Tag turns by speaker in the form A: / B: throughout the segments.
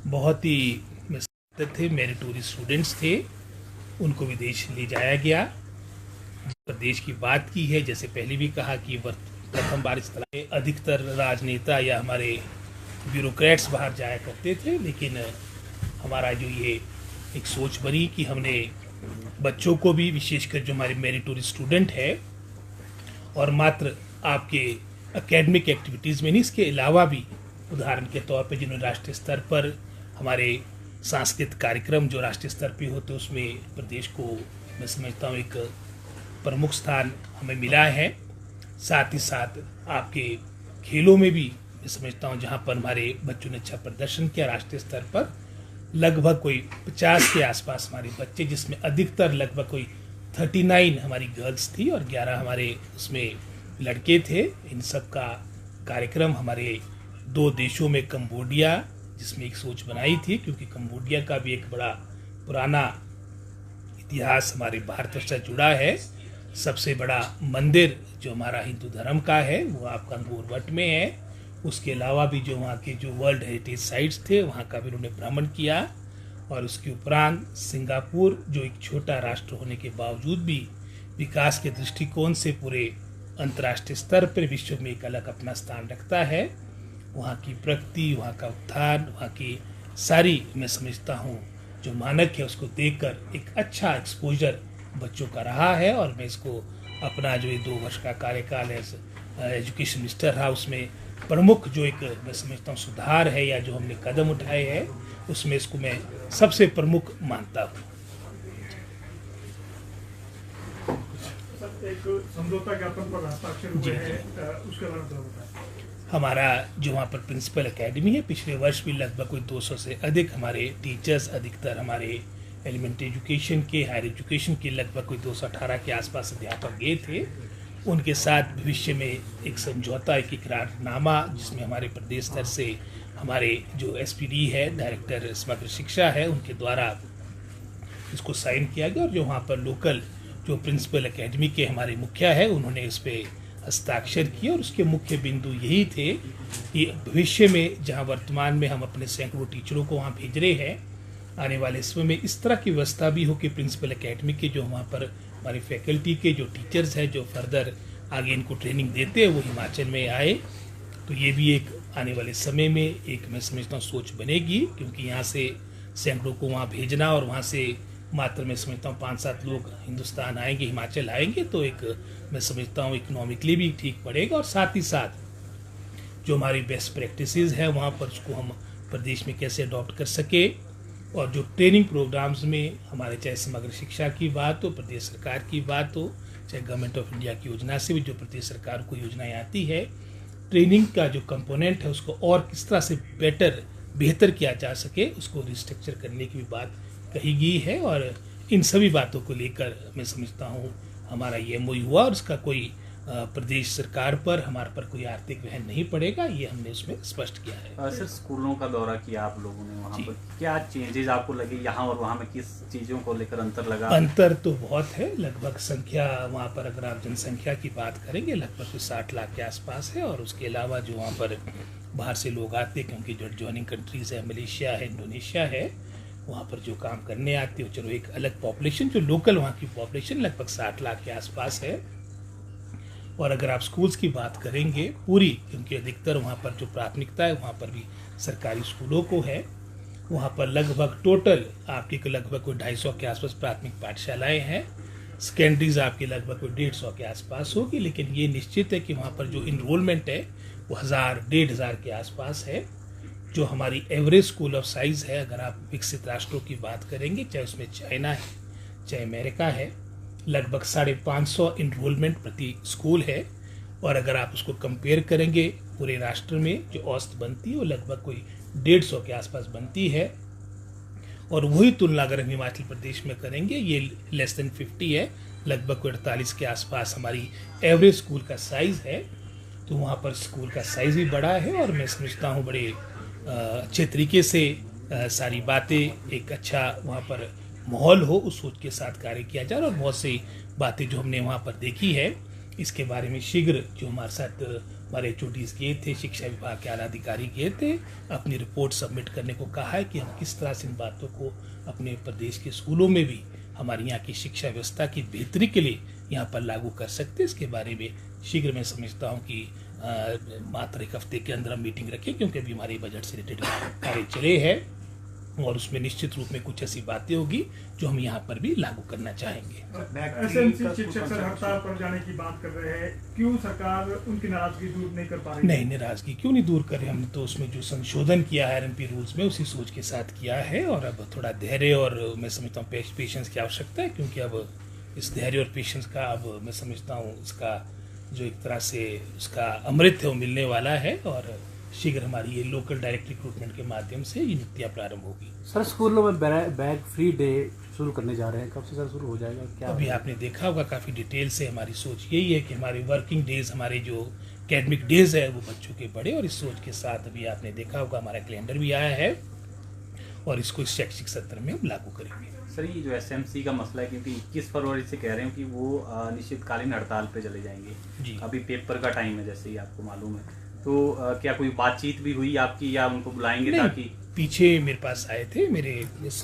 A: बहुत ही थे, meritorious students थे, उनको विदेश ले जाया गया। प्रदेश की बात की है, जैसे पहले भी कहा कि प्रथम बार इस तरह के अधिकतर राजनेता या हमारे ब्यूरोक्रेट्स बाहर जाया करते थे, लेकिन हमारा जो ये एक सोच बनी कि हमने बच्चों को भी, विशेषकर जो हमारे मेरिटोरियस स्टूडेंट है, और मात्र आपके एकेडमिक एक्टिविटीज़ में नहीं, इसके अलावा भी उदाहरण के तौर पे जिन्होंने राष्ट्रीय स्तर पर हमारे सांस्कृतिक कार्यक्रम जो राष्ट्रीय स्तर पे होते हैं उसमें प्रदेश को मैं समझता हूँ एक प्रमुख स्थान हमें मिला है। साथ ही साथ आपके खेलों में भी मैं समझता हूँ जहाँ पर हमारे बच्चों ने अच्छा प्रदर्शन किया राष्ट्रीय स्तर पर, लगभग कोई 50 के आसपास हमारे बच्चे, जिसमें अधिकतर लगभग कोई 39 हमारी गर्ल्स थी और 11 हमारे उसमें लड़के थे। इन सब का कार्यक्रम हमारे 2 देशों में, कंबोडिया जिसमें एक सोच बनाई थी, क्योंकि कंबोडिया का भी एक बड़ा पुराना इतिहास हमारे भारत से जुड़ा है। सबसे बड़ा मंदिर जो हमारा हिंदू धर्म का है वो आपका अंगूर वट में है। उसके अलावा भी जो वहाँ के जो वर्ल्ड हेरिटेज साइट्स थे वहाँ का भी उन्होंने भ्रमण किया। और उसके उपरांत सिंगापुर जो एक छोटा राष्ट्र होने के बावजूद भी विकास के दृष्टिकोण से पूरे अंतर्राष्ट्रीय स्तर पर विश्व में एक अलग अपना स्थान रखता है। वहाँ की प्रगति, वहाँ का उत्थान, वहाँ की सारी मैं समझता हूँ जो मानक है उसको देखकर एक अच्छा एक्सपोजर बच्चों का रहा है। और मैं इसको अपना जो ये 2 वर्ष का कार्यकाल है एजुकेशन मिनिस्टर रहा, उसमें प्रमुख जो एक मैं समझता हूँ सुधार है या जो हमने कदम उठाए हैं उसमें इसको मैं सबसे प्रमुख मानता हूँ।
B: एक समझौता ज्ञापन पर हस्ताक्षर हुए हैं, उसके बारे में बताएं।
A: हमारा जो वहाँ पर प्रिंसिपल एकेडमी है, पिछले वर्ष भी लगभग कोई 200 से अधिक हमारे टीचर्स, अधिकतर हमारे एलिमेंट्री एजुकेशन के, हायर एजुकेशन के लगभग कोई 218 के आसपास अध्यापक गए थे। उनके साथ भविष्य में एक समझौता, एक इकरारनामा, जिसमें हमारे प्रदेश स्तर से हमारे जो एसपीडी है, डायरेक्टर समग्र शिक्षा है, उनके द्वारा इसको साइन किया गया। और जो वहाँ पर लोकल जो प्रिंसिपल एकेडमी के हमारे मुखिया है उन्होंने इस पर हस्ताक्षर किए। और उसके मुख्य बिंदु यही थे कि भविष्य में जहाँ वर्तमान में हम अपने सैकड़ों टीचरों को वहाँ भेज रहे हैं, आने वाले समय में इस तरह की व्यवस्था भी हो कि प्रिंसिपल एकेडमी के जो वहाँ पर हमारे फैकल्टी के जो टीचर्स हैं जो फर्दर आगे इनको ट्रेनिंग देते हैं वो हिमाचल में आए। तो ये भी एक आने वाले समय में एक मैं समझता हूँ सोच बनेगी, क्योंकि यहाँ से सैकड़ों को वहाँ भेजना और वहाँ से मात्र मैं समझता हूँ 5-7 लोग हिंदुस्तान आएंगे, हिमाचल आएंगे, तो एक मैं समझता हूँ इकोनॉमिकली भी ठीक पड़ेगा। और साथ ही साथ जो हमारी बेस्ट प्रैक्टिसेस है वहाँ पर उसको हम प्रदेश में कैसे अडॉप्ट कर सके। और जो ट्रेनिंग प्रोग्राम्स में हमारे चाहे समग्र शिक्षा की बात हो, प्रदेश सरकार की बात हो, चाहे गवर्नमेंट ऑफ इंडिया की योजना से भी जो प्रदेश सरकार को योजनाएं आती है, ट्रेनिंग का जो कंपोनेंट है उसको और किस तरह से बेहतर किया जा सके, उसको रिस्ट्रक्चर करने की भी बात कही गई है। और इन सभी बातों को लेकर मैं समझता हूँ हमारा ये एमओयू हुआ और उसका कोई प्रदेश सरकार पर, हमारे पर कोई आर्थिक वहन नहीं पड़ेगा, ये हमने उसमें स्पष्ट किया है।
C: सर, स्कूलों का दौरा किया आप लोगों ने, वहाँ पर क्या चेंजेस आपको लगे, यहाँ और वहाँ में किस चीज़ों को लेकर अंतर लगा?
A: अंतर तो बहुत है। लगभग संख्या वहाँ पर अगर आप जनसंख्या की बात करेंगे लगभग 60 लाख के आसपास है। और उसके अलावा जो वहाँ पर बाहर से लोग आते हैं, क्योंकि जो एडजॉइनिंग कंट्रीज़ है, मलेशिया है, इंडोनेशिया है, वहाँ पर जो काम करने आते हो, चलो एक अलग पॉपुलेशन, जो लोकल वहाँ की पॉपुलेशन लगभग 60 लाख के आसपास है। और अगर आप स्कूल्स की बात करेंगे पूरी, क्योंकि अधिकतर वहाँ पर जो प्राथमिकता है वहाँ पर भी सरकारी स्कूलों को है, वहाँ पर लगभग टोटल आपके लगभग कोई 250 के आसपास प्राथमिक पाठशालाएँ हैं। सेकेंडरीज आपके लगभग कोई 150 के आसपास होगी। लेकिन ये निश्चित है कि वहाँ पर जो इनरोलमेंट है वो 1000-1500 के आसपास है। जो हमारी एवरेज स्कूल ऑफ साइज़ है, अगर आप विकसित राष्ट्रों की बात करेंगे, चाहे उसमें चाइना है चाहे अमेरिका है, लगभग 550 इनरोलमेंट प्रति स्कूल है। और अगर आप उसको कंपेयर करेंगे पूरे राष्ट्र में जो औसत बनती है वो लगभग कोई 150 के आसपास बनती है। और वही तुलना अगर हम हिमाचल प्रदेश में करेंगे, ये लेस देन 50 है, लगभग कोई 48 के आसपास हमारी एवरेज स्कूल का साइज़ है। तो वहाँ पर स्कूल का साइज़ भी बड़ा है। और मैं समझता हूँ बड़े अच्छे तरीके से सारी बातें, एक अच्छा वहाँ पर माहौल हो, उस सोच के साथ कार्य किया जाए। और बहुत सी बातें जो हमने वहाँ पर देखी है इसके बारे में शीघ्र जो हमारे साथ हमारे HODs गए थे, शिक्षा विभाग के आला अधिकारी गए थे, अपनी रिपोर्ट सबमिट करने को कहा है कि हम किस तरह से इन बातों को अपने प्रदेश के स्कूलों में भी हमारे यहाँ की शिक्षा व्यवस्था की बेहतरी के लिए यहाँ पर लागू कर सकते हैं। इसके बारे में शीघ्र मैं समझता हूँ कि मात्र एक हफ्ते के अंदर हम मीटिंग रखें, क्योंकि अभी हमारे बजट से रिलेटेड कार्य चले हैं और उसमें निश्चित रूप में कुछ ऐसी बातें होगी जो हम यहाँ पर भी लागू करना चाहेंगे।
B: SMC शिक्षक सर हड़ताल पर जाने की बात कर रहे हैं, क्यों सरकार उनकी नाराजगी दूर नहीं कर पा रही?
A: नहीं, नाराजगी क्यों नहीं दूर करें, हमने तो उसमें जो संशोधन किया है RMP रूल्स में उसी सोच के साथ किया है। और अब थोड़ा धैर्य और मैं समझता हूँ पेशेंस की आवश्यकता है, क्योंकि अब इस धैर्य और पेशेंस का अब मैं समझता हूँ इसका जो एक तरह से उसका अमृत है वो मिलने वाला है और शीघ्र हमारी ये लोकल डायरेक्ट रिक्रूटमेंट के माध्यम से ये नियुक्तियाँ प्रारंभ होगी।
D: सर स्कूलों में बैग फ्री डे शुरू करने जा रहे हैं, कब से सर शुरू हो जाएगा क्या?
A: अभी आपने देखा होगा काफ़ी डिटेल से हमारी सोच यही है कि हमारे वर्किंग डेज, हमारे जो एकेडमिक डेज है वो बच्चों के बढ़े, और इस सोच के साथ अभी आपने देखा होगा हमारा कैलेंडर भी आया है और इसको इस शैक्षिक सत्र में हम लागू करेंगे।
C: सर ये जो SMC का मसला है, क्योंकि 21 फरवरी से कह रहे हैं कि वो निश्चितकालीन हड़ताल पे चले जाएंगे
A: जी।
C: अभी पेपर का टाइम है जैसे ही आपको मालूम है, तो क्या कोई बातचीत भी हुई आपकी या उनको बुलाएंगे ताकि?
A: पीछे मेरे पास आए थे, मेरे इस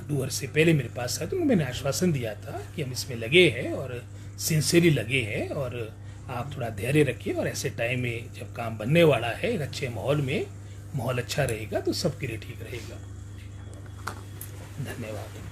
A: डूअर से पहले मेरे पास आए, तो मैंने आश्वासन दिया था कि हम इसमें लगे हैं और सिंसियरली लगे हैं और आप थोड़ा धैर्य रखिए, और ऐसे टाइम में जब काम बनने वाला है एक अच्छे माहौल में, माहौल अच्छा रहेगा तो सबके लिए ठीक रहेगा। धन्यवाद।